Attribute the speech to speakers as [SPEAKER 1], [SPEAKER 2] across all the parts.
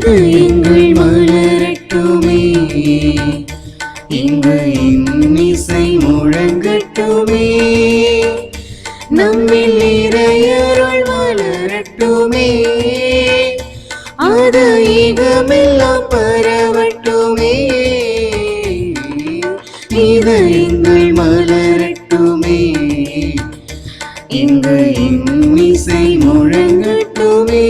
[SPEAKER 1] இது எங்கள் மலரட்டுமே, இங்கு இன்னிசை முழங்கட்டுமே, நம்மில் இறையருள் மலரட்டுமே, அது ஈகமெல்லாம் பரவட்டுமே. இது எங்கள் மலரட்டுமே, இங்கு இன்னிசை முழங்கட்டுமே.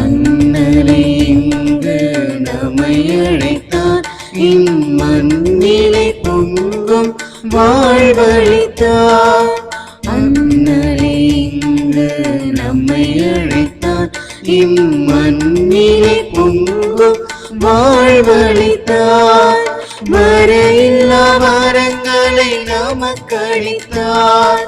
[SPEAKER 1] அண்ணலே இங்கு நம்மை அழைத்தார், இம்மண்ணிலே பொங்கும் வாழ்வளித்தார். அண்ணலே இங்கு நம்மை அழைத்தார், இம்மண்ணிலே பொங்கும் வாழ்வளித்தார். வரையில்லா வரங்களை நமக்களித்தார்,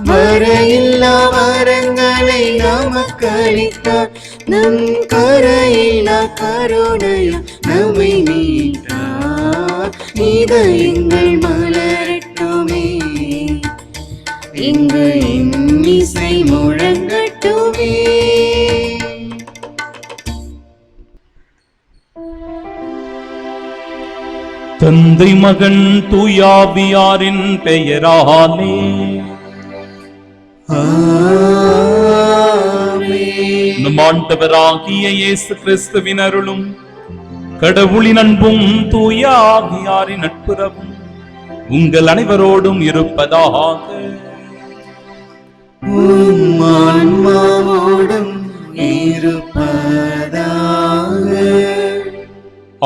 [SPEAKER 1] வரையில்லா வரங்களை நமக்களித்தார். நம் கரையில்லா கருணையா நம்மை மீட்டார். இது எங்கள் மலரட்டுமே, இங்கு இன்னிசை முழங்கட்டுமே.
[SPEAKER 2] தந்தை மகன் தூயாவியாரின் பெயராலே நம் ஆண்டவராகிய இயேசு கிறிஸ்துவின் அருளும் கடவுளின் அன்பும் தூயாவியாரின் நட்புறவும் உங்கள் அனைவரோடும் இருப்பதாக.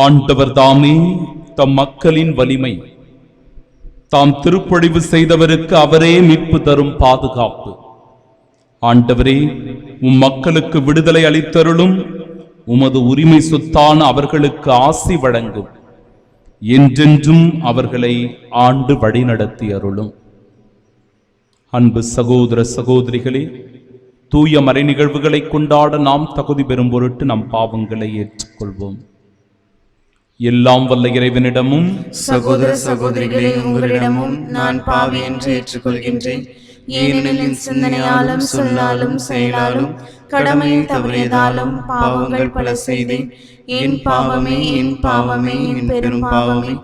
[SPEAKER 2] ஆண்டவர் தாமே தம் மக்களின் வலிமை, தாம் திருப்பொழிவு செய்தவருக்கு அவரே மீட்பு தரும் பாதுகாப்பு. ஆண்டவரே, உம் மக்களுக்கு விடுதலை அளித்தருளும், உமது உரிமை சொத்தான அவர்களுக்கு ஆசி வழங்கும், என்றென்றும் அவர்களை ஆண்டு வழிநடத்தி அருளும். அன்பு சகோதர சகோதரிகளே, தூய மறை நிகழ்வுகளை கொண்டாட நாம் தகுதி பெறும் பொருட்டு நம் பாவங்களை ஏற்றுக்கொள்வோம். எல்லாம் வல்ல இறைவனிடமும்
[SPEAKER 1] சகோதர சகோதரிகளே உங்களிடமும் நான் பாவி என்று ஏற்றுக்கொள்கின்றேன். ஏனெனில் சிந்தனையாலும் சொல்லாலும் செயலாலும் கடமையில் தவறியதாலும் பாவங்கள் பல செய்தேன். என் பாவமே, என் பாவமே, என் பெரும் பாவமே.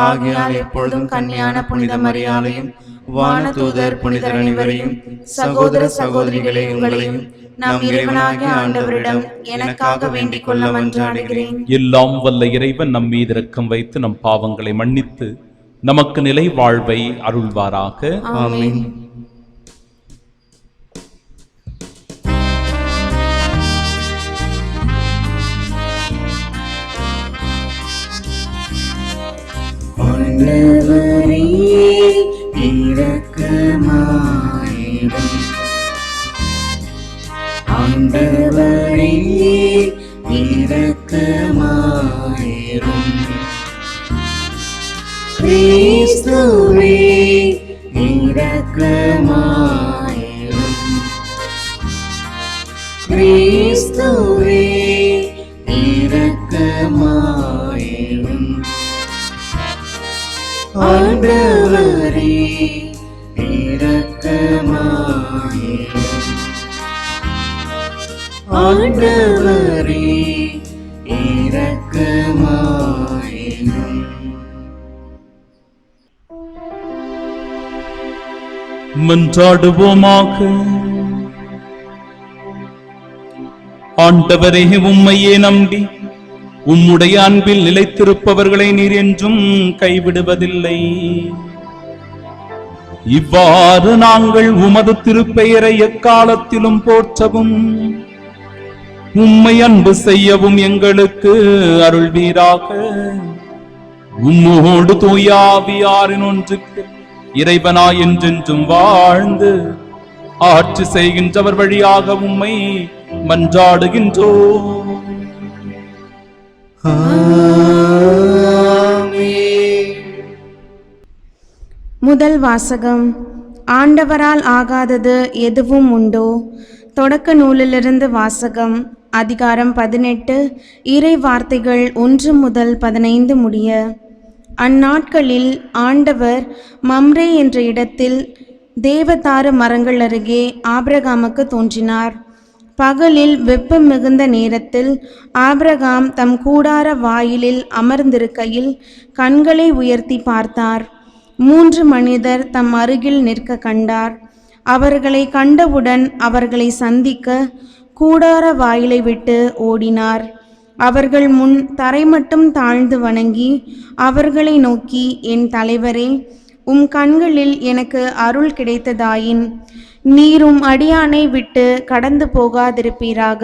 [SPEAKER 1] ஆகையால் எப்பொழுதும் கன்னியான புனித மரியாதையும் வானதூதர் புனிதர் அனைவரையும் சகோதர சகோதரிகளே உங்களையும் நாம் இறைவனாகிய ஆண்டவரிடம் எனக்காக வேண்டிக் கொள்ள மன்றாடுகிறேன்.
[SPEAKER 2] எல்லாம் வல்ல இறைவன் நம் மீது இரக்கம் வைத்து நம் பாவங்களை மன்னித்து நமக்கு நிலை வாழ்வை அருள்வாராக.
[SPEAKER 1] ஆமென். ஆண்டவரே இரக்கமாயிரும், ஆண்டவரே இரக்கமாயிரும், கிறிஸ்துவே இரக்கமாயிரும், கிறிஸ்துவே இரக்கமாயிரும், ஆண்டவரே இரக்கமாயிரும், ஆண்டவரே இரக்கமாயிரும்.
[SPEAKER 2] மன்றாடுவோமாக. ஆண்டவரே, உம்மையே நம்பி உம்முடைய அன்பில் நிலைத்திருப்பவர்களை நீர் என்றும் கைவிடுவதில்லை. இவ்வாறு நாங்கள் உமது திருப்பெயரை எக்காலத்திலும் போற்றவும் உம்மை அன்பு செய்யவும் எங்களுக்கு அருள்வீராக. உம்மோடு தூயாவியாரின் ஒன்றுக்கு இறைவனாய் என்றென்றும் வாழ்ந்து ஆட்சி செய்கின்றவர் வழியாக உம்மை மன்றாடுகின்றோம்.
[SPEAKER 3] முதல் வாசகம். ஆண்டவரால் ஆகாதது எதுவும் உண்டோ? தொடக்க நூலிலிருந்து வாசகம். அதிகாரம் 18, இறை வார்த்தைகள் 1 முதல் 15 முடிய. அந்நாட்களில் ஆண்டவர் மம்ரே என்ற இடத்தில் தேவதாரு மரங்கள் அருகே ஆபிரகாமுக்கு தோன்றினார். பகலில் வெப்பம் மிகுந்த நேரத்தில் ஆபிரகாம் தம் கூடார வாயிலில் அமர்ந்திருக்கையில் கண்களை உயர்த்தி பார்த்தார். 3 மனிதர் தம் அருகில் நிற்க கண்டார். அவர்களை கண்டவுடன் அவர்களை சந்திக்க கூடார வாயிலை விட்டு ஓடினார். அவர்கள் முன் தரைமட்டும் தாழ்ந்து வணங்கி அவர்களை நோக்கி, என் தலைவரே, உம் கண்களில் எனக்கு அருள் கிடைத்ததாயின் நீரும் அடியானை விட்டு கடந்து போகாதிருப்பீராக.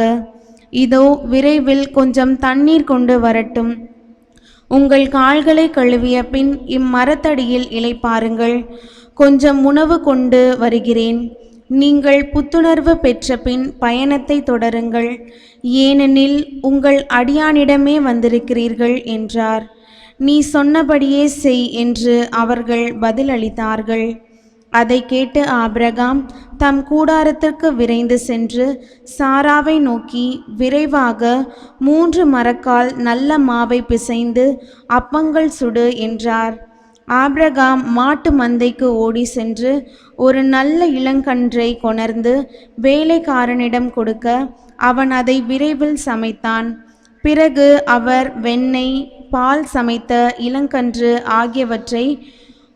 [SPEAKER 3] இதோ விரைவில் கொஞ்சம் தண்ணீர் கொண்டு வரட்டும். உங்கள் கால்களை கழுவிய பின் இம்மரத்தடியில் இளைப்பாருங்கள். கொஞ்சம் உணவு கொண்டு வருகிறேன். நீங்கள் புத்துணர்வு பெற்ற பின் பயணத்தை தொடருங்கள். ஏனெனில் உங்கள் அடியானிடமே வந்திருக்கிறீர்கள் என்றார். நீ சொன்னபடியே செய் என்று அவர்கள் பதிலளித்தார்கள். அதை கேட்டு ஆபிரகாம் தம் கூடாரத்திற்கு விரைந்து சென்று சாராவை நோக்கி, விரைவாக 3 மரக்கால் நல்ல மாவை பிசைந்து அப்பங்கள் சுடு என்றார். ஆபிரகாம் மாட்டு மந்தைக்கு ஓடி சென்று ஒரு நல்ல இளங்கன்றை கொணர்ந்து வேலைக்காரனிடம் கொடுக்க அவன் அதை விரைவில் சமைத்தான். பிறகு அவர் வெண்ணெய், பால் சமைத்த இளங்கன்று ஆகியவற்றை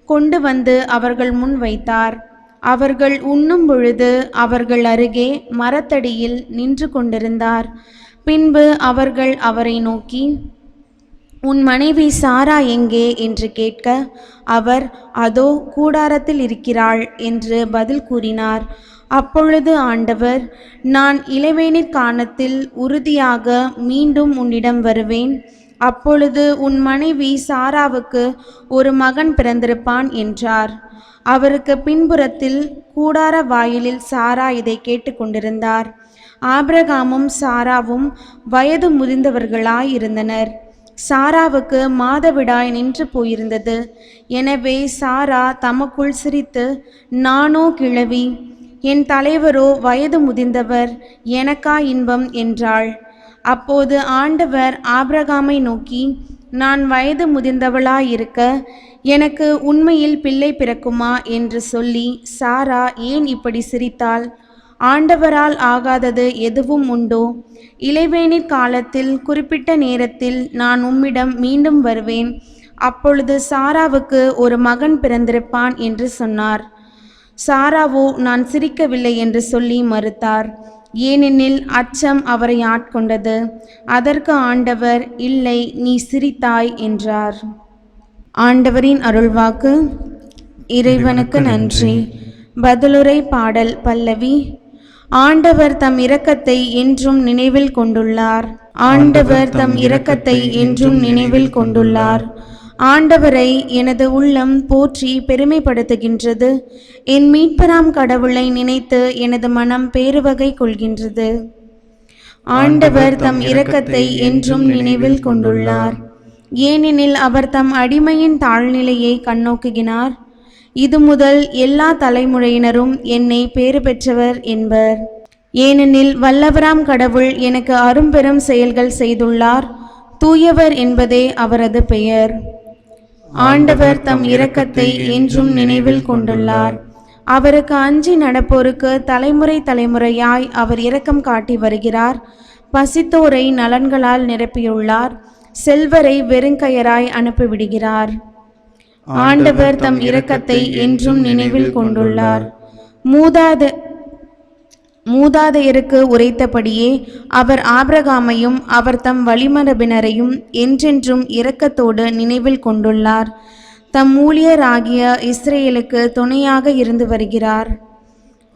[SPEAKER 3] கொண்டு வந்து அவர்கள் முன் வைத்தார். அவர்கள் உண்ணும் பொழுது அவர்கள் அருகே மரத்தடியில் நின்று கொண்டிருந்தார். பின்பு அவர்கள் அவரை நோக்கி, உன் மனைவி சாரா எங்கே என்று கேட்க அவர், அதோ கூடாரத்தில் இருக்கிறாள் என்று பதில் கூறினார். அப்பொழுது ஆண்டவர், நான் இளவேனிற் காலத்தில் உறுதியாக மீண்டும் உன்னிடம் வருவேன். அப்பொழுது உன் மனைவி சாராவுக்கு ஒரு மகன் பிறந்திருப்பான் என்றார். அவருக்கு பின்புறத்தில் கூடார வாயிலில் சாரா இதை கேட்டுக்கொண்டிருந்தார். ஆபிரகாமும் சாராவும் வயது முதிர்ந்தவர்களாயிருந்தனர். சாராவுக்கு மாதவிடாய் நின்று போயிருந்தது. எனவே சாரா தமக்குள் சிரித்து, நானோ கிழவி, என் தலைவரோ வயது முதிர்ந்தவர், எனக்கா இன்பம் என்றாள். அப்போது ஆண்டவர் ஆபிரகாமை நோக்கி, நான் வயது முதிர்ந்தவளாயிருக்க எனக்கு உண்மையில் பிள்ளை பிறக்குமா என்று சொல்லி சாரா ஏன் இப்படி சிரித்தாள்? ஆண்டவரால் ஆகாதது எதுவும் உண்டோ? இளைவேனிற் காலத்தில் குறிப்பிட்ட நேரத்தில் நான் உம்மிடம் மீண்டும் வருவேன். அப்பொழுது சாராவுக்கு ஒரு மகன் பிறந்திருப்பான் என்று சொன்னார். சாராவோ நான் சிரிக்கவில்லை என்று சொல்லி மறுத்தார். ஏனெனில் அச்சம் அவரை ஆட்கொண்டது. அதற்கு ஆண்டவர், இல்லை, நீ சிரித்தாய் என்றார். ஆண்டவரின் அருள்வாக்கு. இறைவனுக்கு நன்றி. பதிலுரை பாடல் பல்லவி. ஆண்டவர் தம் இரக்கத்தை என்றும் நினைவில் கொண்டுள்ளார். ஆண்டவர் தம் இரக்கத்தை என்றும் நினைவில் கொண்டுள்ளார். ஆண்டவரை எனது உள்ளம் போற்றி பெருமைப்படுத்துகின்றது. என் மீட்பராம் கடவுளை நினைத்து எனது மனம் பேருவகை கொள்கின்றது. ஆண்டவர் தம் இரக்கத்தை என்றும் நினைவில் கொண்டுள்ளார். ஏனெனில் அவர் தம் அடிமையின் தாழ்நிலையை கண்ணோக்குகினார். இது முதல் எல்லா தலைமுறையினரும் என்னை பேறு பெற்றவர் என்பர். ஏனெனில் வல்லவராம் கடவுள் எனக்கு அரும்பெரும் செயல்கள் செய்துள்ளார். தூயவர் என்பதே அவரது பெயர். ஆண்டவர் தம் இரக்கத்தை என்றும் நினைவில் கொண்டுள்ளார். அவருக்கு அஞ்சி நடப்போருக்கு தலைமுறை தலைமுறையாய் அவர் இரக்கம் காட்டி வருகிறார். பசித்தோரை நலன்களால் நிரப்பியுள்ளார். செல்வரை வெறுங்கையராய் அனுப்பிவிடுகிறார். ஆண்டவர் தம் இரக்கத்தை என்றும் நினைவில் கொண்டுள்ளார். மூதாதையருக்கு உரைத்தபடியே அவர் ஆபிரகாமையும் அவர் தம் வழிமரபினரையும் என்றென்றும் இரக்கத்தோடு நினைவில் கொண்டுள்ளார். தம் ஊழியராகிய இஸ்ரேலுக்கு துணையாக இருந்து வருகிறார்.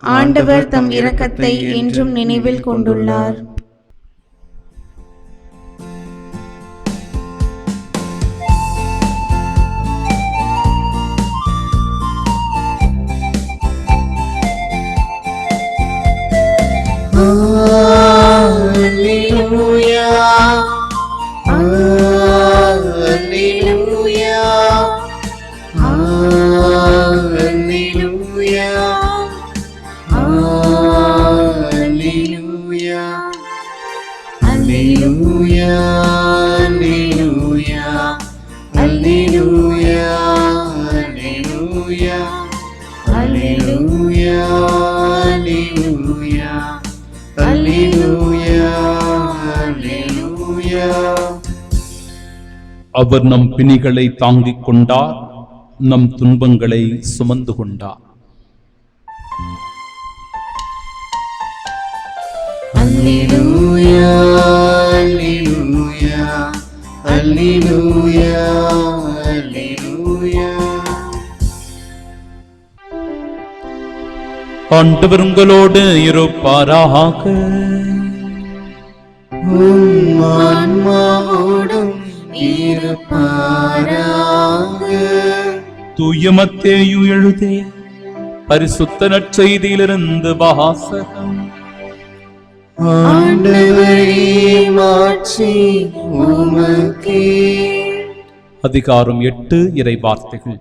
[SPEAKER 3] ஆண்டவர் தம் இரக்கத்தை என்றும் நினைவில் கொண்டுள்ளார்.
[SPEAKER 1] Alleluia, Alleluia, Alleluia, Alleluia. அல்லேலூயா அல்லேலூயா.
[SPEAKER 2] அவர் நம் பிணிகளை தாங்கிக் கொண்டார், நம் துன்பங்களை சுமந்து கொண்டார்.
[SPEAKER 1] அல்லேலூயா அல்லேலூயா அல்லேலூயா அல்லேலூயா.
[SPEAKER 2] ஆண்டவர் உங்களோடு இருப்பாராக.
[SPEAKER 1] உம் ஆன்மாவோடும் இருப்பாராக.
[SPEAKER 2] தூய மத்தேயு எழுதிய பரிசுத்த நற்செய்தியிலிருந்து வாசகம்.
[SPEAKER 1] ஆண்டவரே மாட்சி உமக்கே.
[SPEAKER 2] அதிகாரம் 8 இறை வார்த்தைகள்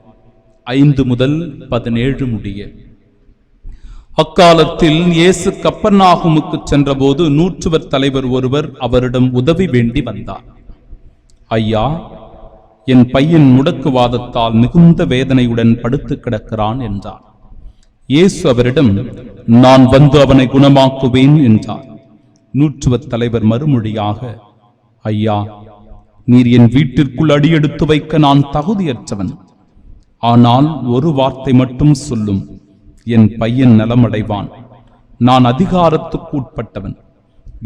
[SPEAKER 2] 5 முதல் 17 முடிய. அக்காலத்தில் இயேசு கப்பர்நாகுமுக்கு சென்றபோது நூற்றுவர் தலைவர் ஒருவர் அவரிடம் உதவி வேண்டி வந்தார். ஐயா, என் பையன் முடக்குவாதத்தால் மிகுந்த வேதனையுடன் படுத்து கிடக்கிறான் என்றார். இயேசு அவரிடம், நான் வந்து அவனை குணமாக்குவேன் என்றார். நூற்றுவர் தலைவர் மறுமொழியாக, ஐயா, நீர் என் வீட்டிற்குள் அடியெடுத்து வைக்க நான் தகுதியற்றவன். ஆனால் ஒரு வார்த்தை மட்டும் சொல்லும், என் பையன் நலமடைவான். நான் அதிகாரத்துக்கு உட்பட்டவன்.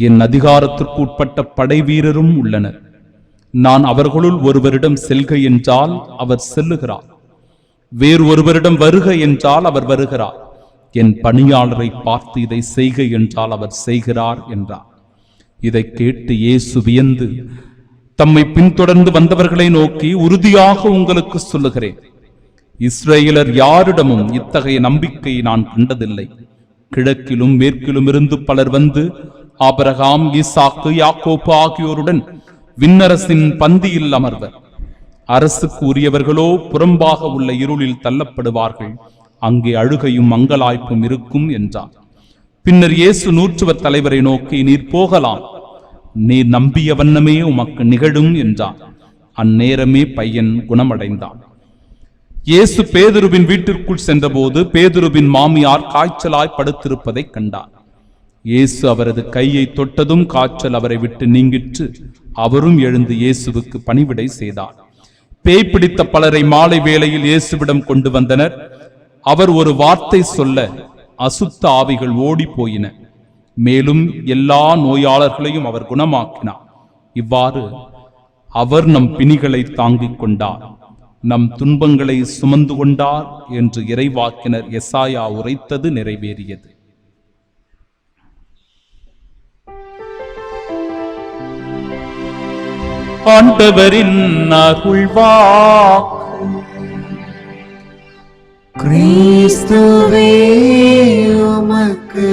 [SPEAKER 2] என் அதிகாரத்திற்கு உட்பட்ட படை வீரரும் உள்ளனர். நான் அவர்களுள் ஒருவரிடம் செல்க என்றால் அவர் செல்லுகிறார், வேறு ஒருவரிடம் வருக என்றால் அவர் வருகிறார். என் பணியாளரை பார்த்து இதை செய்க என்றால் அவர் செய்கிறார் என்றார். இதை கேட்டு இயேசு வியந்து தம்மை பின்தொடர்ந்து வந்தவர்களை நோக்கி, உறுதியாக உங்களுக்கு சொல்லுகிறேன், இஸ்ரேலர் யாரிடமும் இத்தகைய நம்பிக்கையை நான் கண்டதில்லை. கிழக்கிலும் மேற்கிலும் இருந்து பலர் வந்து ஆபிரகாம், ஈசாக்கு, யாக்கோப்பு ஆகியோருடன் விண்ணரசின் பந்தியில் அமர்வர். அரசுக்கு உரியவர்களோ புறம்பாக உள்ள இருளில் தள்ளப்படுவார்கள். அங்கே அழுகையும் மங்கலாய்ப்பும் இருக்கும் என்றார். பின்னர் இயேசு நூற்றுவர் தலைவரை நோக்கி, நீர் போகலாம், நீர் நம்பிய வண்ணமே உமக்கு நிகழும் என்றார். அந்நேரமே பையன் குணமடைந்தான். இயேசு பேதுருவின் வீட்டிற்குள் சென்றபோது பேதுருவின் மாமியார் காய்ச்சலாய் படுத்திருப்பதை கண்டார். இயேசு அவரது கையை தொட்டதும் காய்ச்சல் அவரை விட்டு நீங்கிற்று. அவரும் எழுந்து இயேசுவுக்கு பணிவிடை செய்தார். பேய் பிடித்த பலரை மாலை வேளையில் இயேசுவிடம் கொண்டு வந்தனர். அவர் ஒரு வார்த்தை சொல்ல அசுத்த ஆவிகள் ஓடி போயின. மேலும் எல்லா நோயாளர்களையும் அவர் குணமாக்கினார். இவ்வாறு அவர் நம் பிணிகளை தாங்கிக் கொண்டார், நம் துன்பங்களை சுமந்து கொண்டார் என்று இறைவாக்கினர் எசாயா உரைத்தது நிறைவேறியது. ஆண்டவரின் அருள்வாக்கு.
[SPEAKER 1] கிறிஸ்துவே உமக்கு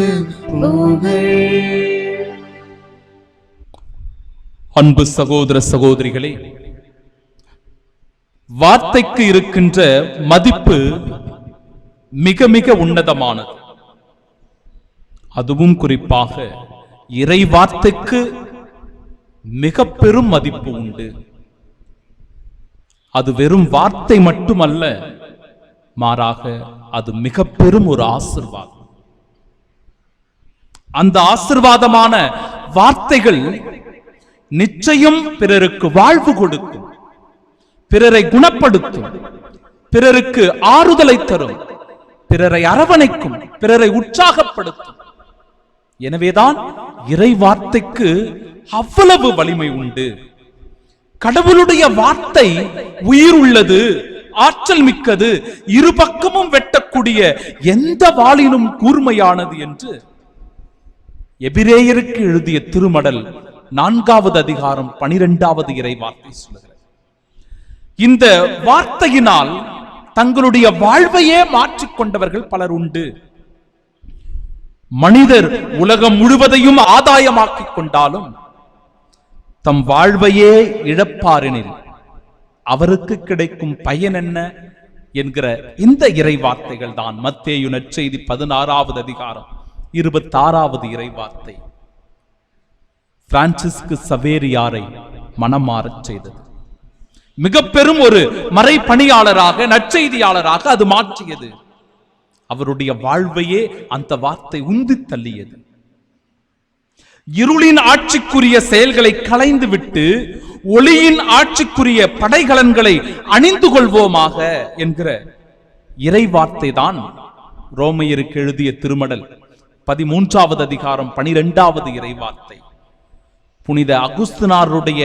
[SPEAKER 1] புகழ்.
[SPEAKER 2] அன்பு சகோதர சகோதரிகளே, வார்த்தைக்கு இருக்கின்ற மதிப்பு மிக மிக உன்னதமானது. அதுவும் குறிப்பாக இறை வார்த்தைக்கு மிக பெரும் மதிப்பு உண்டு. அது வெறும் வார்த்தை மட்டுமல்ல, மாறாக அது மிக பெரும் ஒரு ஆசீர்வாதம். அந்த ஆசீர்வாதமான வார்த்தைகள் நிச்சயம் பிறருக்கு வாழ்வு கொடுக்கும், பிறரை குணப்படுத்தும், பிறருக்கு ஆறுதலை தரும், பிறரை அரவணைக்கும், பிறரை உற்சாகப்படுத்தும். எனவேதான் இறை வார்த்தைக்கு அவ்வளவு வலிமை உண்டு. கடவுளுடைய வார்த்தை உயிர் உள்ளது, ஆற்றல் மிக்கது, இரு பக்கமும் வெட்டக்கூடிய எந்த வாளினும் கூர்மையானது என்று எபிரேயருக்கு எழுதிய திருமடல் 4வது அதிகாரம் 12வது இறை வார்த்தை சொல்லுகிறது. இந்த வார்த்தையினால் தங்களுடைய வாழ்வையே மாற்றிக்கொண்டவர்கள் பலர் உண்டு. மனிதர் உலகம் முழுவதையும் ஆதாயமாக்கிக் கொண்டாலும் தம் வாழ்வையே இழப்பாரெனில் அவருக்கு கிடைக்கும் பயன் என்ன என்கிற இந்த இறை வார்த்தைகள் தான் மத்தேயு நற்செய்தி 16வது அதிகாரம் 26வது இறை வார்த்தை பிரான்சிஸ்கு சவேரியாரை மனமாறச் செய்தது. மிக பெரும் ஒரு மறை பணியாளராக, நற்செய்தியாளராக அது மாற்றியது. அவருடைய வாழ்வையே அந்த வார்த்தை உந்தி தள்ளியது. இருளின் ஆட்சிக்குரிய செயல்களை களைந்துவிட்டு ஒளியின் ஆட்சிக்குரிய படைகலன்களை அணிந்து கொள்வோமாக என்கிற இறை வார்த்தை தான் ரோமையருக்கு எழுதிய திருமடல் 13வது அதிகாரம் 12வது இறை வார்த்தை. புனித அகுஸ்தினாருடைய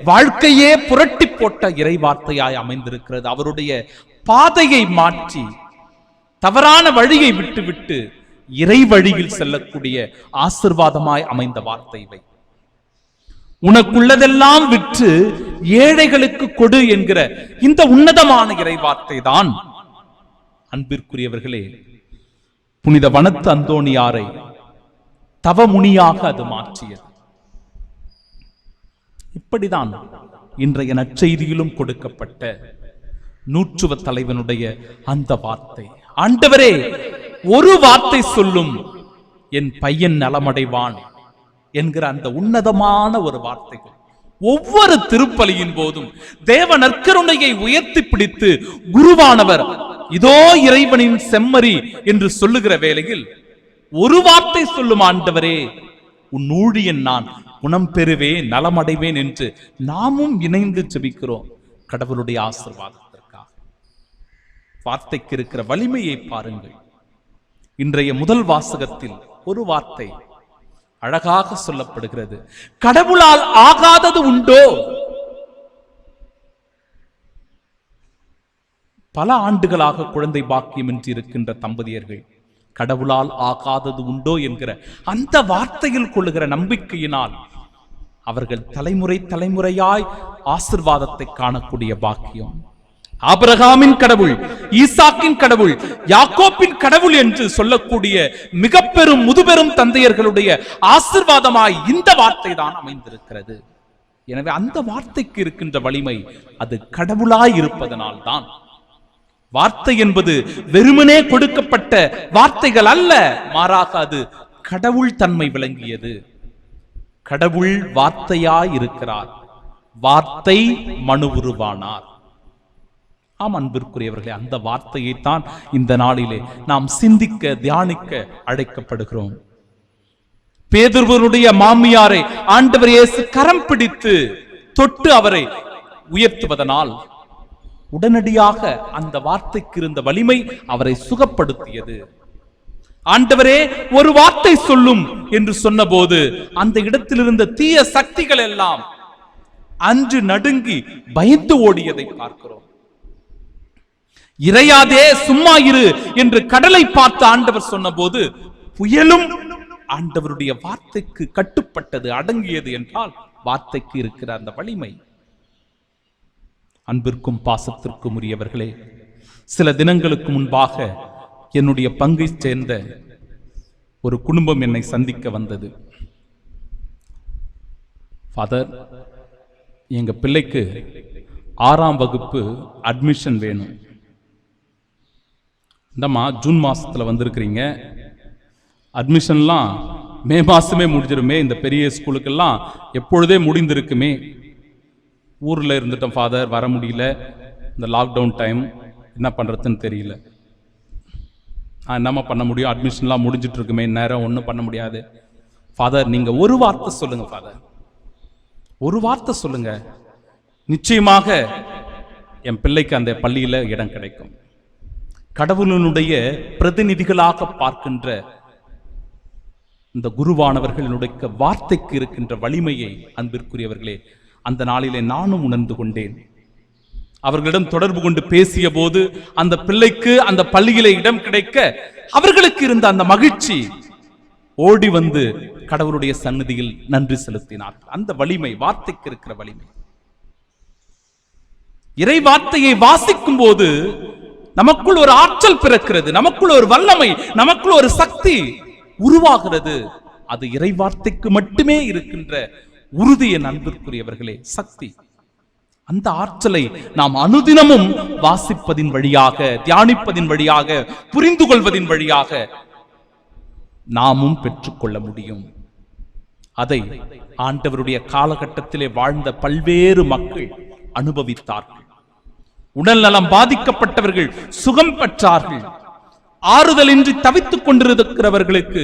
[SPEAKER 2] வாழ்க்கையே புரட்டி போட்ட இறை வார்த்தையாய் அமைந்திருக்கிறது. அவருடைய பாதையை மாற்றி தவறான வழியை விட்டுவிட்டு இறை வழியில் செல்லக்கூடிய ஆசீர்வாதமாய் அமைந்த வார்த்தை இவை. உனக்குள்ளதெல்லாம் விற்று ஏழைகளுக்கு கொடு என்கிற இந்த உன்னதமான இறை வார்த்தை தான் அன்பிற்குரியவர்களே புனித வனத்து அந்தோணியாரை தவமுனியாக அது மாற்றியது. இப்படிதான் இன்றைய நற்செய்தியிலும் கொடுக்கப்பட்ட நூற்றுவ தலைவனுடைய அந்த வார்த்தை. ஆண்டவரே, ஒரு வார்த்தை சொல்லும் என் பையன் நலமடைவான் என்கிற அந்த உன்னதமான ஒரு வார்த்தைகள் ஒவ்வொரு திருப்பலியின் போதும் தேவ நற்கருணையை உயர்த்தி பிடித்து குருவானவர் இதோ இறைவனின் செம்மறி என்று சொல்லுகிற வேளையில் ஒரு வார்த்தை சொல்லும் ஆண்டவரே, உன் ஊழியன் நான் குணம் பெறுவேன் நலமடைவேன் என்று நாமும் இணைந்து ஜெபிக்கிறோம். கடவுளுடைய ஆசீர்வாதத்திற்காக வார்த்தைக்கு இருக்கிற வலிமையை பாருங்கள். இன்றைய முதல் வாசகத்தில் ஒரு வார்த்தை அழகாக சொல்லப்படுகிறது. கடவுளால் ஆகாதது உண்டோ? பல ஆண்டுகளாக குழந்தை பாக்கியமின்றி இருக்கின்ற தம்பதியர்கள் கடவுளால் ஆகாதது உண்டோ என்கிற அந்த வார்த்தையில் கொள்ளுகிற நம்பிக்கையினால் அவர்கள் தலைமுறை தலைமுறையாய் ஆசீர்வாதத்தை காணக்கூடிய பாக்கியம். ஆபிரகாமின் கடவுள், ஈசாக்கின் கடவுள், யாக்கோப்பின் கடவுள் என்று சொல்லக்கூடிய மிக பெரும் முதுபெரும் தந்தையர்களுடைய ஆசீர்வாதமாய் இந்த வார்த்தை தான் அமைந்திருக்கிறது. எனவே அந்த வார்த்தைக்கு இருக்கின்ற வலிமை அது கடவுளாய் இருப்பதனால் தான். வார்த்தை என்பது வெறுமனே கொடுக்கப்பட்ட வார்த்தைகள் அல்ல, மாறாக அது கடவுள் தன்மை விளங்கியது. கடவுள் வார்த்தையாய் இருக்கிறார், வார்த்தை மனு உருவானார். ஆம் அன்பிற்குரியவர்களே, அந்த வார்த்தையைத்தான் இந்த நாளிலே நாம் சிந்திக்க தியானிக்க அழைக்கப்படுகிறோம். பேதுருவனுடைய மாமியாரை ஆண்டவர் இயேசு கரம் பிடித்து தொட்டு அவரை உயர்த்துவதனால் உடனடியாக அந்த வார்த்தைக்கு இருந்த வலிமை அவரை சுகப்படுத்தியது. ஆண்டவரே, ஒரு வார்த்தை சொல்லும் என்று சொன்னபோது அந்த இடத்தில் இருந்த தீய சக்திகள் எல்லாம் அன்று நடுங்கி பயந்து ஓடியதை பார்க்கிறோம். இறையாதே, சும்மா இரு என்று கடலை பார்த்து ஆண்டவர் சொன்னபோது புயலும் ஆண்டவருடைய வார்த்தைக்கு கட்டுப்பட்டது, அடங்கியது என்றால் வார்த்தைக்கு இருக்கிற அந்த வலிமை. அன்பிற்கும் பாசத்திற்கும் உரியவர்களே, சில தினங்களுக்கு முன்பாக என்னுடைய பங்கை சேர்ந்த ஒரு குடும்பம் என்னை சந்திக்க வந்தது. ஃபாதர், எங்க பிள்ளைக்கு 6ஆம் வகுப்பு அட்மிஷன் வேணும். இந்தம்மா ஜூன் மாசத்துல வந்திருக்கிறீங்க, அட்மிஷன்லாம் மே மாசமே முடிஞ்சிருமே, இந்த பெரிய ஸ்கூலுக்கெல்லாம் எப்பொழுதே முடிந்திருக்குமே. ஊரில் இருந்துட்டோம் ஃபாதர், வர முடியல, இந்த லாக்டவுன் டைம், என்ன பண்ணுறதுன்னு தெரியல. என்னம்மா பண்ண முடியும், அட்மிஷன்லாம் முடிஞ்சிட்டு இருக்குமே, நேரம் ஒன்றும் பண்ண முடியாது. ஃபாதர், நீங்கள் ஒரு வார்த்தை சொல்லுங்க ஃபாதர், ஒரு வார்த்தை சொல்லுங்க, நிச்சயமாக என் பிள்ளைக்கு அந்த பள்ளியில் இடம் கிடைக்கும். கடவுளினுடைய பிரதிநிதிகளாக பார்க்கின்ற இந்த குருவானவர்களுடைய வார்த்தைக்கு இருக்கின்ற வலிமையை அன்பிற்குரியவர்களே அந்த நாளிலே நானும் உணர்ந்து கொண்டேன். அவர்களிடம் தொடர்பு கொண்டு பேசிய போது அந்த பிள்ளைக்கு அந்த பள்ளியிலே இடம் கிடைக்க அவர்களுக்கு இருந்த அந்த மகிழ்ச்சி, ஓடி வந்து கடவுளுடைய சந்நிதியில் நன்றி செலுத்தினார்கள். அந்த வலிமை, வார்த்தைக்கு இருக்கிற வலிமை. இறை வார்த்தையை வாசிக்கும் போது நமக்குள் ஒரு ஆற்றல் பிறக்கிறது, நமக்குள் ஒரு வல்லமை, நமக்குள் ஒரு சக்தி உருவாகிறது. அது இறை வார்த்தைக்கு மட்டுமே இருக்கின்ற உறுதிய அன்பிற்குரியவர்களே சக்தி. அந்த ஆற்றலை நாம் அனுதினமும் வாசிப்பதின் வழியாக, தியானிப்பதின் வழியாக, புரிந்து கொள்வதின் வழியாக நாமும் பெற்றுக்கொள்ள முடியும். அதை ஆண்டவருடைய காலகட்டத்திலே வாழ்ந்த பல்வேறு மக்கள் அனுபவித்தார்கள். உடல் நலம் பாதிக்கப்பட்டவர்கள் சுகம் பெற்றார்கள். ஆறுதலின்றி தவித்துக் கொண்டிருக்கிறவர்களுக்கு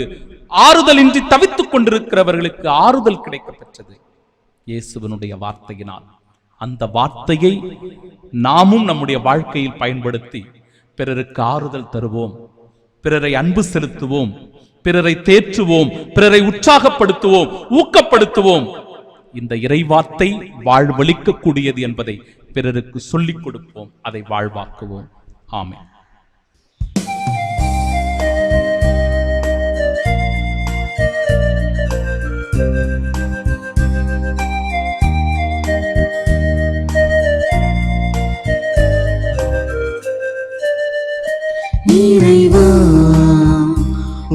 [SPEAKER 2] ஆறுதலின்றி தவித்துக் கொண்டிருக்கிறவர்களுக்கு ஆறுதல் கிடைக்கப் பெற்றது இயேசுவினுடைய வார்த்தையினால். அந்த வார்த்தையை நாமும் நம்முடைய வாழ்க்கையில் பயன்படுத்தி பிறருக்கு ஆறுதல் தருவோம், பிறரை அன்பு செலுத்துவோம், பிறரை தேற்றுவோம், பிறரை உற்சாகப்படுத்துவோம், ஊக்கப்படுத்துவோம். இந்த இறைவார்த்தை வாழ்வளிக்கக்கூடியது என்பதை பிறருக்கு சொல்லிக் கொடுப்போம், அதை வாழ்வாக்குவோம். ஆமென்.
[SPEAKER 1] இறைவா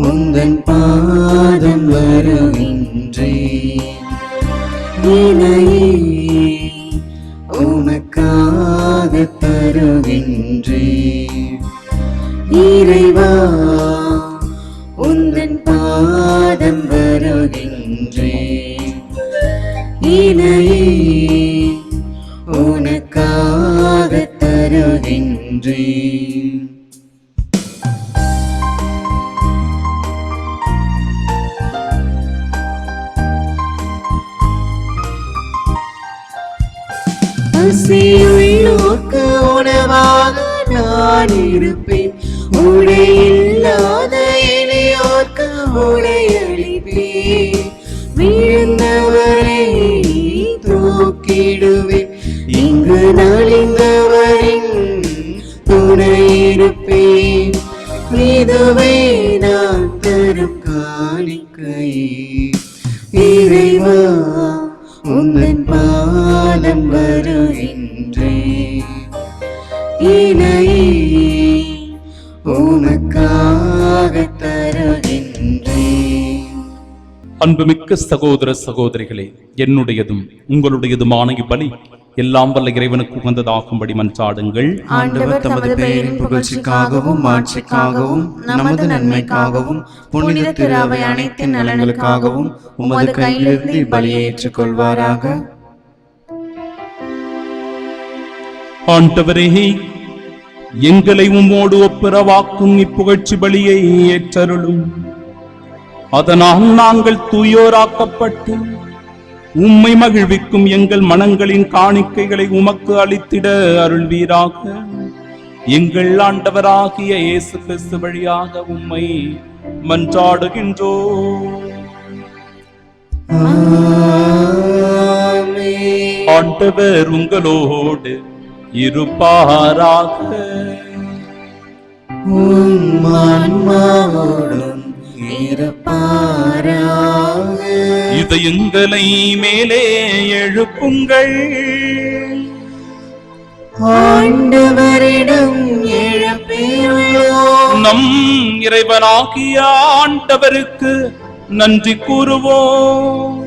[SPEAKER 1] உந்தன் பாதம் வருகின்றேன், இணையே உமக்காக தருகின்றேன். இறைவா உந்தன் பாதம் வருகின்றேன், இணையே உனக்காக தருகின்றேன். பசியுள்ளோர்க்கு உணவாக நான் இருப்பேன், உடை இல்லாத எளியோர்க்கு உடை அளிப்பேன். விழுந்தவரை தூக்கிடுவேன், இங்கு நலிந்தவரின் துணை இருப்பேன். இதுவே நான் தரும் காணிக்கை. இறைவா உந்தன் பாதம் வருகின்றேன், இணையே உமக்காக தருகின்றேன்.
[SPEAKER 2] அன்புமிக்க சகோதர சகோதரிகளே, என்னுடையதும் உங்களுடையதுமான இப்பலி எல்லாம் வல்ல இறைவனுக்கு உகந்ததாகும்படி மன்றாடுங்கள்.
[SPEAKER 1] ஆண்டவர் தமது பெயரின் புகழ்ச்சிக்காகவும் மாட்சிக்காகவும் நமது நன்மைக்காகவும் புனித திரு அவை அனைத்தின் நலன்களுக்காகவும் உமது கையிலிருந்து இப்பலியை ஏற்றுக்கொள்வாராக.
[SPEAKER 2] ஆண்டவரே, எங்களை உம்மோடு ஒப்புரவாக்கும் இப்புகழ்ச்சி பலியை ஏற்றருளும். அதனால் நாங்கள் தூயோராக்கப்பட்டு உம்மை மகிழ்விக்கும் எங்கள் மனங்களின் காணிக்கைகளை உமக்கு அளித்திட அருள்வீராக. எங்கள் ஆண்டவராகிய இயேசு கிறிஸ்து வழியாக உம்மை மன்றாடுகின்றோம். ஆண்டவர் உங்களோடு இருப்பாராக.
[SPEAKER 1] உம் ஆன்மாவோடும் இருப்பாராக.
[SPEAKER 2] இதயங்களை மேலே எழுப்புங்கள்.
[SPEAKER 1] ஆண்டவரிடம் எழுப்பியுள்ளோம்.
[SPEAKER 2] நம் இறைவனாகிய ஆண்டவருக்கு நன்றி கூறுவோம்.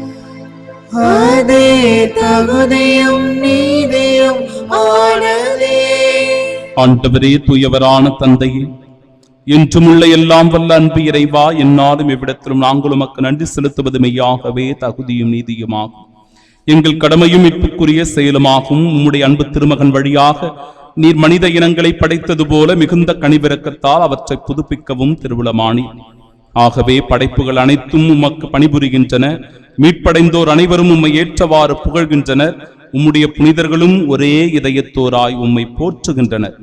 [SPEAKER 1] அதே தகுதியும் நீதியும் ஆனதே.
[SPEAKER 2] ஆண்டவரே, தூயவரான தந்தையே, என்றுமுள்ள எல்லாம் வல்ல அன்பு இறைவா, என்னாலும் எவ்விடத்திலும் நாங்கள் உமக்கு நன்றி செலுத்துவது மெய்யாகவே தகுதியும் நீதியுமாகும். எங்கள் கடமையும் மீட்புக்குரிய செயலுமாகும். உம்முடைய அன்பு திருமகன் வழியாக நீர் மனித இனங்களை படைத்தது போல மிகுந்த கனிவிரக்கத்தால் அவற்றை புதுப்பிக்கவும் திருவுளமானி. ஆகவே படைப்புகள் அனைத்தும் உமக்கு பணிபுரிகின்றன. மீட்படைந்தோர் அனைவரும் உம்மை ஏற்றவாறு புகழ்கின்றனர். உம்முடைய புனிதர்களும் ஒரே இதயத்தோராய் உம்மை போற்றுகின்றனர்.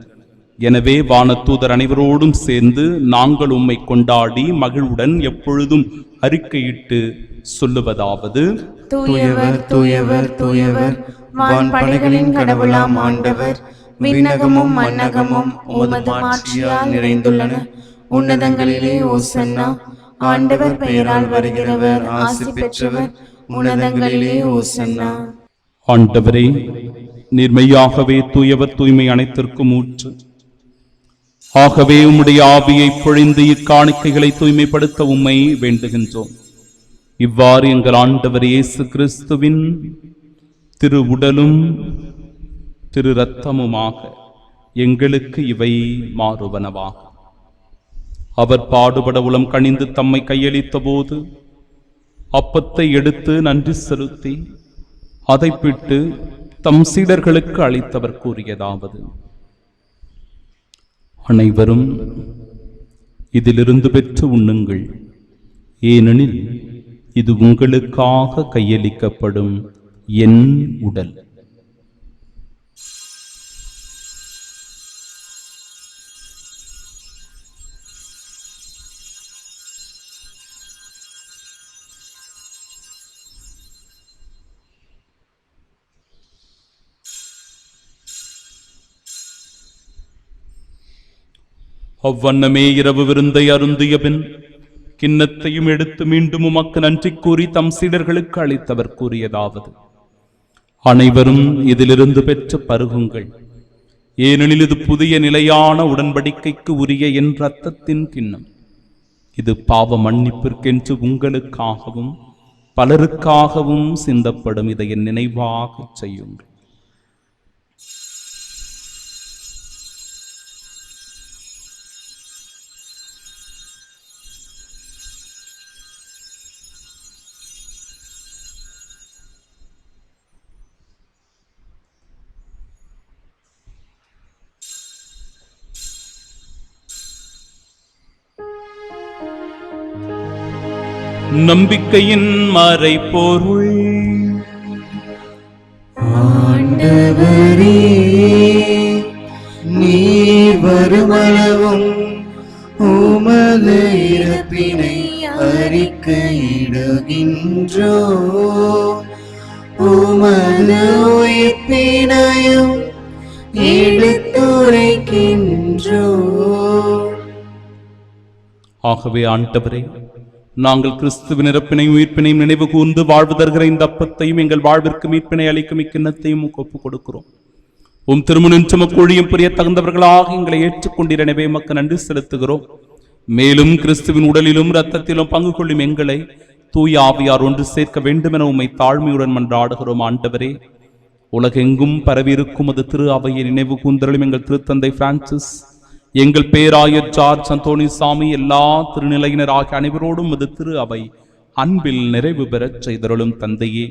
[SPEAKER 2] எனவே வானதூதர் அனைவரோடும் சேர்ந்து நாங்கள் உம்மை கொண்டாடி மகிழ்வுடன் எப்பொழுதும் அறிக்கையிட்டு சொல்லுவதாவது:
[SPEAKER 1] தூயவர் தூயவர் தூயவர், வான்படைகளின் கடவுளாம் ஆண்டவர். விண்ணகமும் மன்னகமும் உமது மாட்சியால் நிறைந்துள்ளன. உன்னதங்களிலே ஓசன்னா. ஆண்டவர் பெயரால் வருகிறவர் ஆசி பெற்றவர். உன்னதங்களிலே ஓசன்னா.
[SPEAKER 2] ஆண்டவரே, நீர் மெய்யாகவே தூயவர், தூய்மை அனைத்திற்கும் ஊற்று. ஆகவே உம்முடைய ஆவியை பொழிந்து இக்காணிக்கைகளை தூய்மைப்படுத்த உம்மை வேண்டுகின்றோம். இவ்வாறு எங்கள் ஆண்டவர் இயேசு கிறிஸ்துவின் திரு உடலும் திரு இரத்தமுமாக எங்களுக்கு இவை மாறுவனவாக. அவர் பாடுபட உளம் கனிந்து தம்மை கையளித்த போது அப்பத்தை எடுத்து நன்றி செலுத்தி அதை பிட்டு தம் சீடர்களுக்கு அளித்தவர் கூறியதாவது: அனைவரும் இதிலிருந்து பெற்று உண்ணுங்கள். ஏனெனில் இது உங்களுக்காக கையளிக்கப்படும் என் உடல். அவ்வண்ணமே இரவு விருந்தை அருந்திய பின் கிண்ணத்தையும் எடுத்து மீண்டும் உமக்கு நன்றி கூறி தம் சீடர்களுக்கு அளித்தவர் கூறியதாவது: அனைவரும் இதிலிருந்து பெற்று பருகுங்கள், ஏனெனில் இது புதிய நிலையான உடன்படிக்கைக்கு உரிய என் இரத்தத்தின் கிண்ணம். இது பாவ மன்னிப்பிற்கென்று உங்களுக்காகவும் பலருக்காகவும் சிந்தப்படும். இதை என் நினைவாக செய்யுங்கள். நம்பிக்கையின் மறைபொருள்.
[SPEAKER 1] ஆண்டவரே, நீர் வருமளவும் உமது இறப்பினை அறிக்கையிடுகின்றோ, உமது உயிர்ப்பினையும் எடுத்துரைக்கின்றோ.
[SPEAKER 2] ஆகவே ஆண்டவரே, நாங்கள் கிறிஸ்துவின் இறப்பினையும் உயிர்ப்பினையும் நினைவு கூர்ந்து வாழ்வு தருகிற இந்த அப்பத்தையும் எங்கள் வாழ்விற்கு மீட்பினை அளிக்கும் இக்கிண்ணத்தையும் ஒப்புக் கொடுக்கிறோம். உம் திருமுனின் சுமக்கூழியும் புரிய தகுந்தவர்களாக எங்களை ஏற்றுக்கொண்டிருந்த எனவே எமக்கு நன்றி செலுத்துகிறோம். மேலும் கிறிஸ்துவின் உடலிலும் இரத்தத்திலும் பங்கு கொள்ளும் எங்களை தூய ஆவியார் ஒன்று சேர்க்க வேண்டும் என உம்மை தாழ்மையுடன் மன்றாடுகிறோம். ஆண்டவரே, உலகெங்கும் பரவியிருக்கும் அது திரு அவையை நினைவு கூர்ந்தருளும் எங்கள் திருத்தந்தை பிரான்சிஸ், எங்கள் பேராயர் ஜார்ஜ் அந்தோணி சாமி, எல்லா திருநிலையினர் ஆகிய அனைவரோடும் அது திரு அவை அன்பில் நிறைவு பெறச் செய்தருளும். தந்தையே,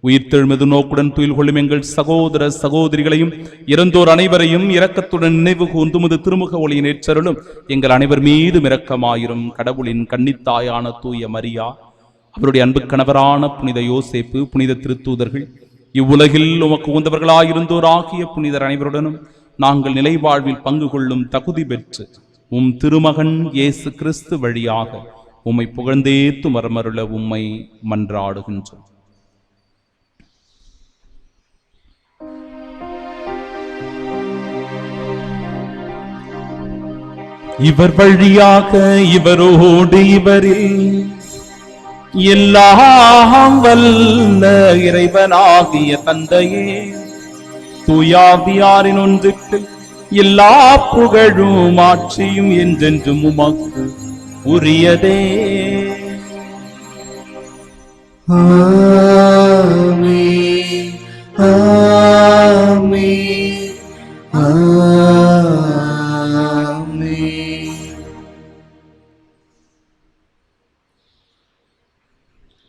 [SPEAKER 2] உயிர்த்தெழுமது நோக்குடன் துயில் கொள்ளும் எங்கள் சகோதர சகோதரிகளையும் இறந்தோர் அனைவரையும் இரக்கத்துடன் நினைவு கூர்ந்து முது திருமுக ஒளியின் ஏற்றருளும். எங்கள் அனைவர் மீதும் இரக்கமாயிரும். கடவுளின் கன்னித்தாயான தூய மரியா, அவருடைய அன்பு கணவரான புனித யோசேப்பு, புனித திருத்தூதர்கள், இவ்வுலகில் உமக்கு உந்தவர்களாயிருந்தோர் ஆகிய புனிதர் அனைவருடனும் நாங்கள் நிலை வாழ்வில் பங்கு கொள்ளும் தகுதி பெற்று உம் திருமகன் இயேசு கிறிஸ்து வழியாக உம்மை புகழ்ந்தேத்து மரமருள உம்மை மன்றாடுகின்றோம். இவர் வழியாக இவரோடு இவரில் எல்லாம் வல்ல இறைவனாகிய தந்தையே, தூயாவியாரின் ஒன்றுக்கு எல்லா புகழும் ஆட்சியும் என்றென்றும் உமக்கு உரியதே.
[SPEAKER 1] ஆமென், ஆமென், ஆமென்.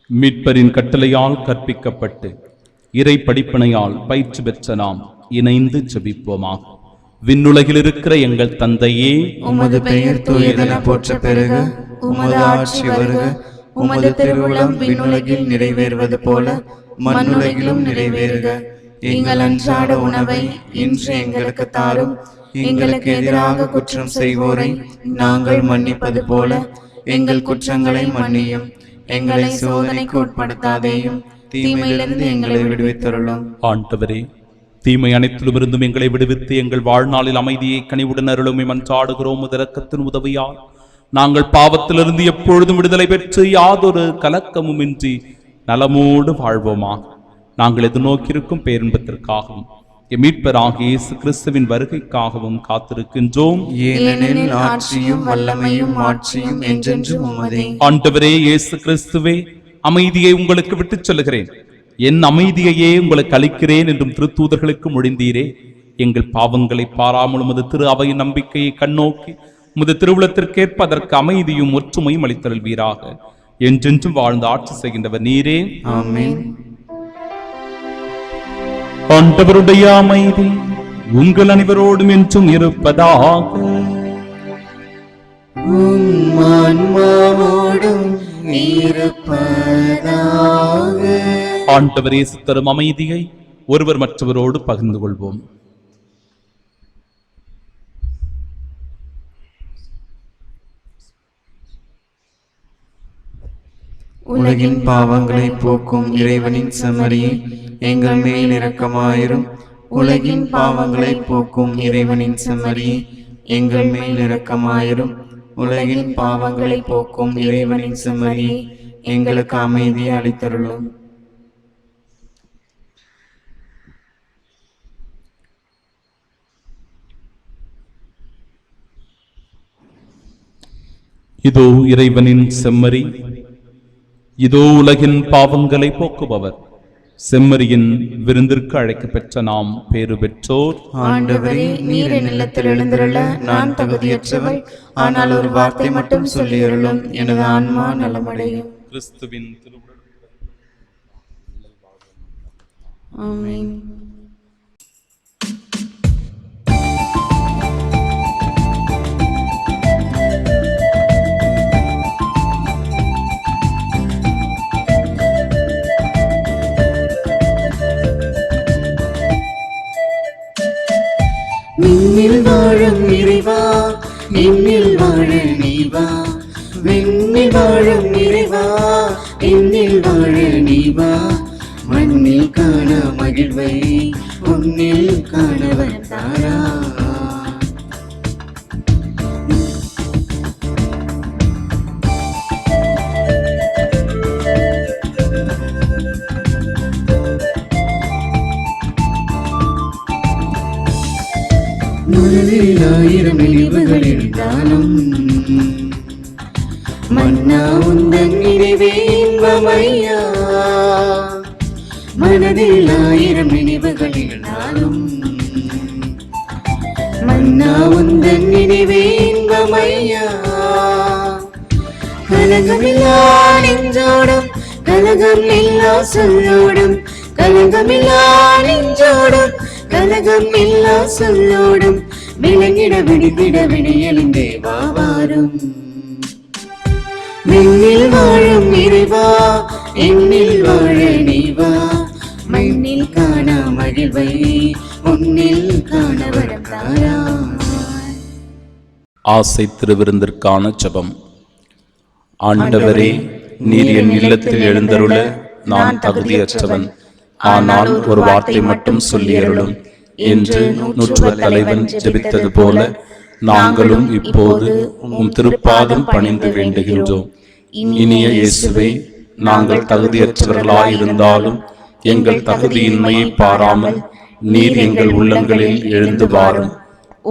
[SPEAKER 2] மீட்பரின் கட்டளையால் கற்பிக்கப்பட்டு இறை படிப்பனையால் பயிற்சி பெற்ற நாம் இணைந்து ஜெபிப்போமாக. விண்ணுலகில் இருக்கிற எங்கள் தந்தையே,
[SPEAKER 1] உமது பெயர் தூயதென போற்ற பெருக, உமது ஆட்சி வருக, உமது திருவுளம் விண்ணுலகில் நிறைவேறுவது போல மண்ணுலகிலும் நிறைவேறுக. எங்கள் அன்றாட உணவை இன்று எங்களுக்கு தாரும். எங்களுக்கு எதிராக குற்றம் செய்வோரை நாங்கள் மன்னிப்பது போல எங்கள் குற்றங்களை மன்னியும். எங்களை சோதனைக்கு உட்படுத்தாதேயும், தீமையிலிருந்து எங்களை விடுவித்தருளும்.
[SPEAKER 2] ஆண்டவரே, தீமை அனைத்திலுமிருந்தும் எங்களை விடுவித்து எங்கள் வாழ்நாளில் அமைதியை கனிவுடன் அருளுமை மன்றாடுகிறோம். இரக்கத்தின் உதவியால் நாங்கள் பாவத்திலிருந்து எப்பொழுதும் விடுதலை பெற்று யாதொரு கலக்கமும் இன்றி நலமோடு வாழ்வோமாக. நாங்கள் எதிர்நோக்கியிருக்கும் பேரின்பத்திற்காகவும் மீட்பராகிய இயேசு கிறிஸ்துவின் வருகைக்காகவும் காத்திருக்கின்றோம்.
[SPEAKER 1] ஏனெனில் ஆட்சியும் வல்லமையும் மாட்சியும் என்றென்றும் உமதே.
[SPEAKER 2] ஆண்டவரே இயேசு கிறிஸ்துவே, அமைதியை உங்களுக்கு விட்டுச் சொல்லுகிறேன், என் அமைதியையே உங்களுக்கு அளிக்கிறேன் என்றும் திருத்தூதர்களுக்கு மொழிந்தீரே. எங்கள் பாவங்களை பாராமல் உமது திரு அவையின் நம்பிக்கையை கண்ணோக்கி உமது திருவுளத்திற்கேற்ப அதற்கு அமைதியும் ஒற்றுமையும் அளித்தருள்வீராக. என்றென்றும் வாழ்ந்து ஆட்சி செய்கின்றவர் நீரே.
[SPEAKER 1] ஆமென்.
[SPEAKER 2] ஆண்டவருடைய அமைதி உங்கள் அனைவரோடும் என்றும் இருப்பதாக.
[SPEAKER 1] உம் ஆன்மாவோடும் இருப்பதாக.
[SPEAKER 2] ஆண்டவர் இயேசு தரும் அமைதியை ஒருவர் மற்றவரோடு பகிர்ந்து கொள்வோம்.
[SPEAKER 1] உலகின் பாவங்களை போக்கும் இறைவனின் செம்மறியே, எங்கள் மேல் இரக்கமாயிரும். உலகின் பாவங்களை போக்கும் இறைவனின் செம்மறியே, எங்கள் மேல் இரக்கமாயிரும். உலகின் பாவங்களை போக்கும் இறைவனின் செம்மறியே, எங்களுக்கு அமைதியை அளித்தருளும்.
[SPEAKER 2] இதோ இறைவனின் செம்மறி, இதோ உலகின் பாவங்களை போக்குபவர். செம்மறியின் விருந்திற்கு அழைக்க பெற்ற நாம் பேறு பெற்றோர்.
[SPEAKER 1] ஆண்டவரே, நீர் என் இல்லத்தில் எழுந்திருள நான் தகுதியற்றவள். ஆனால் ஒரு வார்த்தை மட்டும் சொல்லியருளும், எனது ஆன்மா நலமடையும்.
[SPEAKER 2] கிறிஸ்துவின் திருவுடல்.
[SPEAKER 3] ஆமென்.
[SPEAKER 1] விண்ணில் வாழும் இறைவா, என்னில் வாழ நீ வா. விண்ணில் வாழும் இறைவா, என்னில் வாழ நீ வா. மண்ணில் காண மகிழ்வை உன்னில் காண வந்தாரா. மனதில் ஆயிரம் நினைவுகள் இருந்தாலும் மன்னா உந்தன் நினைவே இன்பமையா. மனதில் ஆயிரம் நினைவுகள் இருந்தாலும் மன்னா உந்தன் நினைவே இன்பமையா. கலகமில்லா நெஞ்சோடும் கலகம் இல்லா சொல்லோடும், கலகமில்லா நெஞ்சோடும் கலகம் இல்லா சொல்லோடும், விளங்கிட விடுதிட விடியலிந்தே வாவாரும். விண்ணில் வாழும் இறைவா, என்னில் வாழ நீ வா. மண்ணில் காண மகிழ்வை உன்னில் காண வரம் தாராய்.
[SPEAKER 2] ஆசை திருவிருந்திற்கான ஜெபம். ஆண்டவரே, நீர் என் இல்லத்தில் எழுந்தருள நான் தகுதியற்றவன். ஆனால் ஒரு வார்த்தை மட்டும் சொல்லியருளும் என்று நூற்றுவர் தலைவன் ஜெபித்தது போல நாங்களும் இப்போது உம் திருப்பாதம் பணிந்து வேண்டுகின்றோம். இனிய இயேசுவே, நாங்கள் தகுதியற்றவர்களாயிருந்தாலும் எங்கள் தகுதியின்மையை பாராமல் நீர் எங்கள் உள்ளங்களில் எழுந்து வாரும்.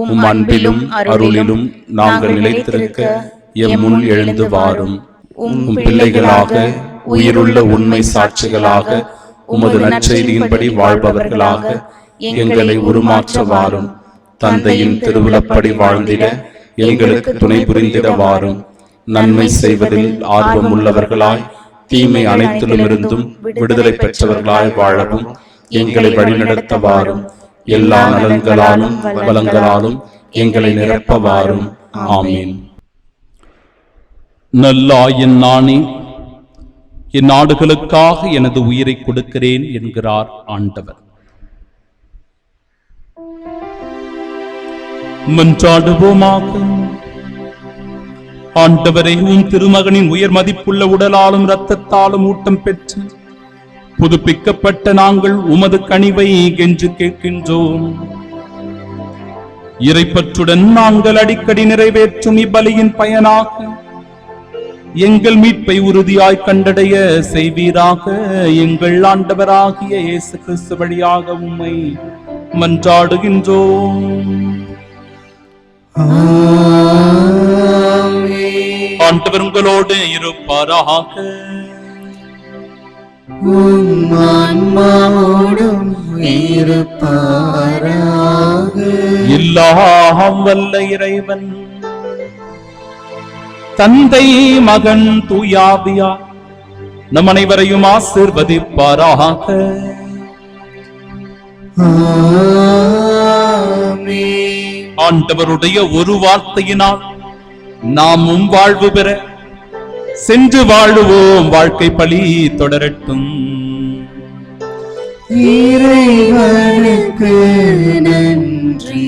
[SPEAKER 2] உம் அன்பிலும் அருளிலும் நாங்கள் நிலைத்திருக்க எம் முன் எழுந்து வாரும். உம் பிள்ளைகளாக, உயிருள்ள உண்மை சாட்சிகளாக, உமது நற்செய்தியின்படி வாழ்பவர்களாக எங்களை உருமாற்ற வாரும். தந்தையின் திருவிழப்படி வாழ்ந்திட எங்களுக்கு துணை புரிந்திட வாரும். நன்மை செய்வதில் ஆர்வம் உள்ளவர்களாய், தீமை அனைத்திலுமிருந்தும் விடுதலை பெற்றவர்களாய் வாழவும் எங்களை வழிநடத்த வாரும். எல்லா நலன்களாலும் வளங்களாலும் எங்களை நிரப்ப வாரும். ஆமீன். நல்லாயின் நானே, என் நாடுகளுக்காக எனது உயிரை கொடுக்கிறேன் என்கிறார் ஆண்டவர். மன்றாடுவோமாக. ஆண்டவரே, உம் திருமகனின் உயர் மதிப்புள்ள உடலாலும் இரத்தத்தாலும் ஊட்டம் பெற்று புதுப்பிக்கப்பட்ட நாங்கள் உமது கனிவை கென்று கேட்கின்றோம். இறைப்பற்றுடன் நாங்கள் அடிக்கடி நிறைவேற்றும் இப்பலியின் பயனாக எங்கள் மீட்பை உறுதியாய் கண்டடைய செய்வீராக. எங்கள் ஆண்டவராகிய இயேசு கிறிஸ்து வழியாக உம்மை மன்றாடுகின்றோம். ஆண்டவர் உங்களோடு இருப்பாராக. எல்லாம் வல்ல இறைவன் தந்தை, மகன், தூயாவியா நம் அனைவரையும் ஆசீர்வதிப்பாராக. ஆண்டவருடைய ஒரு வார்த்தையினால் நாமும் வாழ்வு பெற சென்று வாழுவோம், வாழ்க்கை பழி தொடரட்டும்.
[SPEAKER 1] இறைவனுக்கு நன்றி.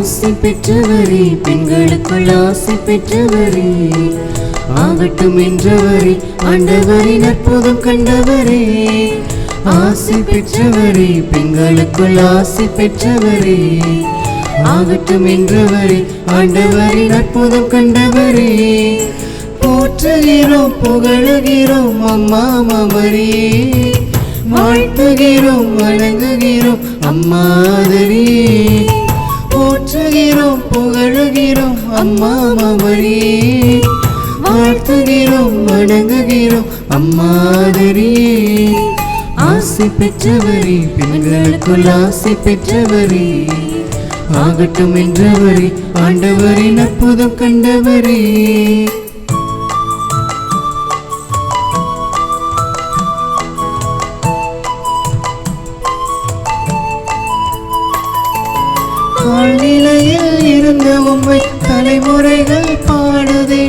[SPEAKER 1] ஆசை பெற்றவரே, பெண்களுக்குள் ஆசை பெற்றவரே, ஆகட்டும் என்றவரே, ஆண்டவரின் அற்புதம் கண்டவரே. ஆசை பெற்றவரே, பெண்களுக்குள் ஆசை பெற்றவரே, ஆகட்டும் என்றவரே, ஆண்டவரின் அற்புதம் கண்டவரே. போற்றுகிறோம், புகழுகிறோம் அம்மா மரியே, வாழ்த்துகிறோம், வணங்குகிறோம் அம்மா ஆதரியே. போற்றுகிறோம், புகழுகிறோம் அம்மா மரியே, வாழ்த்துகிறோம், வணங்குகிறோம் அம்மா ஆதரியே. ஆசை பெற்றவரே, பெண்களுக்குள் ஆசை பெற்றவரே, ஆகட்டும் என்றவரே, ஆண்டவரின் அற்புதம் கண்டவரே. தாழ்நிலையில் இருந்த உம்மை தலைமுறைகள் பாடுதே,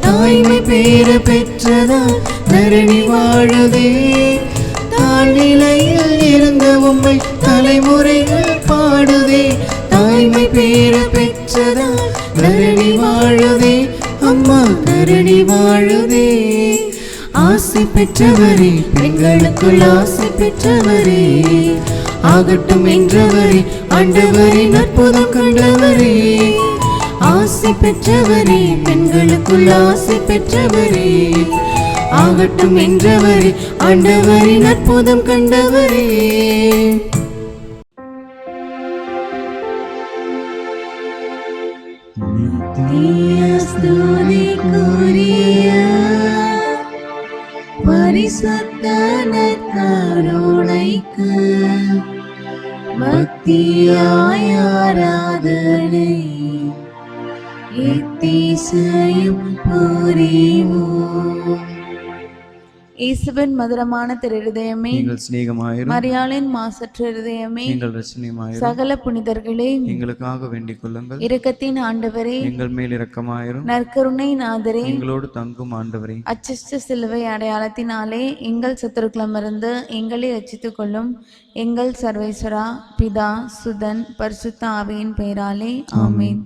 [SPEAKER 1] தாய்மை பேர பெற்றதா தரணி வாழுதே. தாழ்நிலையில் இருந்த உம்மை தலைமுறைகள் பாடுதே, தாய்மை பேர பெற்றதா தரணி வாழுதே, அம்மா தரணி வாழுதே. ஆசை பெற்றவரே, பெண்களுக்குள் ஆசை பெற்றவரே, ஆகட்டும் என்றவரே, ஆண்டவரின் அற்புதம் கண்டவரே. ஆசை பெற்றவரே, பெண்களுக்குள் ஆசை பெற்றவரே, ஆகட்டும் என்றவரே, ஆண்டவரின் அற்புதம் கண்டவரே. பரிசுத்த நற்கருணைக்கு பக்தியாய் ஆராதனை எத்திசையும் புரிவோம். இயேசுவின் மதுரமான திருஹிருதயமே,
[SPEAKER 4] நீங்கள் சிநேகமாயிரும்.
[SPEAKER 1] மரியாளின் மாசற்ற இருதயமே,
[SPEAKER 4] நீங்கள் ரட்சணியமாயிரும்.
[SPEAKER 1] சகல புனிதர்களே,
[SPEAKER 4] எங்களுக்காக வேண்டிக் கொள்ளுங்கள்.
[SPEAKER 1] இரக்கத்தின் ஆண்டவரே,
[SPEAKER 4] எங்கள் மேல் இரக்கமாயிரும்.
[SPEAKER 1] நற்கருணை நாதரே,
[SPEAKER 4] எங்களோடு தங்கும் ஆண்டவரே,
[SPEAKER 1] அச்சிஷ்ட சிலுவை அடையாளத்தினாலே எங்கள் சத்துருக்களமிருந்து எங்களை ரட்சித்துக் கொள்ளும். எங்கள் சர்வேஸ்வரா, பிதா, சுதன், பரிசுத்த ஆவியின் பெயராலே ஆமென்.